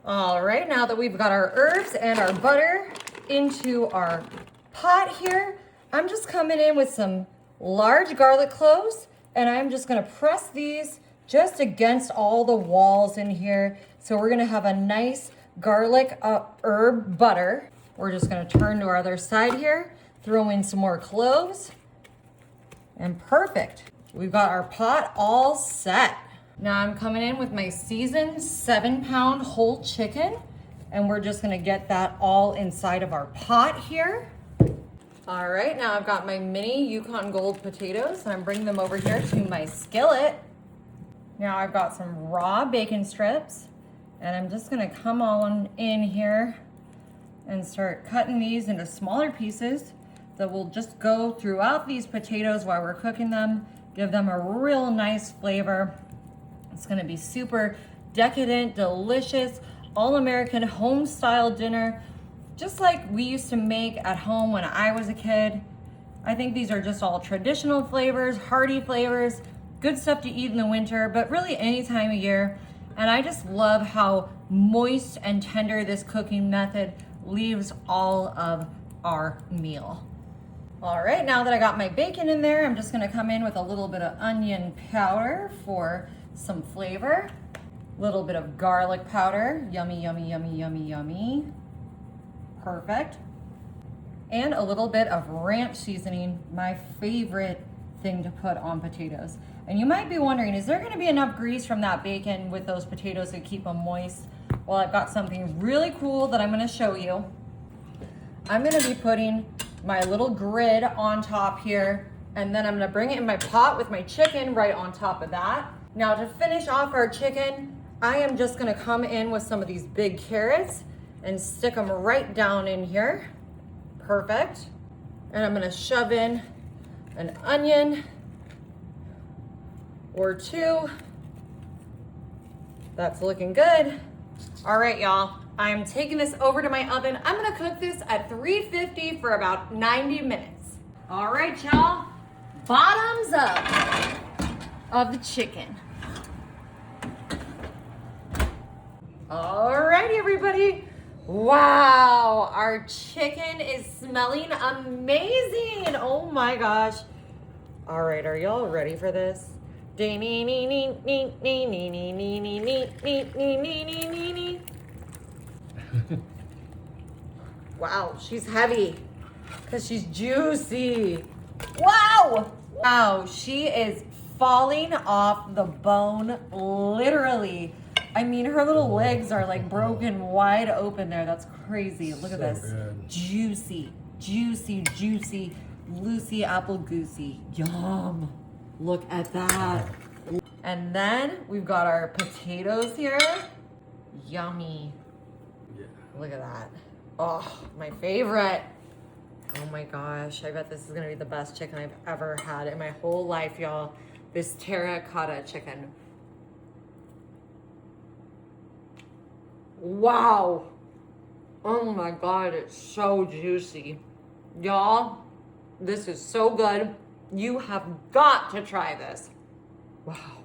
All right, now that we've got our herbs and our butter into our pot here, I'm just coming in with some large garlic cloves, and I'm just gonna press these just against all the walls in here. So we're gonna have a nice garlic herb butter. We're just gonna turn to our other side here, throw in some more cloves, and perfect. We've got our pot all set. Now I'm coming in with my seasoned 7-pound whole chicken, and we're just gonna get that all inside of our pot here. All right, now I've got my mini Yukon Gold potatoes, and I'm bringing them over here to my skillet. Now I've got some raw bacon strips, and I'm just gonna come on in here and start cutting these into smaller pieces that will just go throughout these potatoes while we're cooking them, give them a real nice flavor. It's gonna be super decadent, delicious, all-American home-style dinner, just like we used to make at home when I was a kid. I think these are just all traditional flavors, hearty flavors, good stuff to eat in the winter, but really any time of year. And I just love how moist and tender this cooking method leaves all of our meal. All right, now that I got my bacon in there, I'm just gonna come in with a little bit of onion powder for some flavor, a little bit of garlic powder, yummy, yummy, yummy, yummy, yummy. Perfect. And a little bit of ranch seasoning, my favorite thing to put on potatoes. And you might be wondering, is there gonna be enough grease from that bacon with those potatoes to keep them moist? Well, I've got something really cool that I'm gonna show you. I'm gonna be putting my little grid on top here, and then I'm gonna bring it in my pot with my chicken right on top of that. Now to finish off our chicken, I am just gonna come in with some of these big carrots and stick them right down in here. Perfect. And I'm gonna shove in an onion or two. That's looking good. All right, y'all, I'm taking this over to my oven. I'm gonna cook this at 350 for about 90 minutes. All right, y'all, bottoms up of the chicken. All right, everybody. Wow, our chicken is smelling amazing. Oh my gosh. All right, are y'all ready for this? Wow, she's heavy because she's juicy. Wow! Wow, she is falling off the bone, literally. I mean, her little legs are like broken wide open there. That's crazy. Look at this. Good. Juicy, juicy, juicy, Lucy apple goosey. Yum. Look at that. And then we've got our potatoes here. Yummy. Yeah. Look at that. Oh, my favorite. Oh my gosh. I bet this is going to be the best chicken I've ever had in my whole life, y'all. This terracotta chicken. Wow. Oh my God, it's so juicy. Y'all, this is so good. You have got to try this. Wow.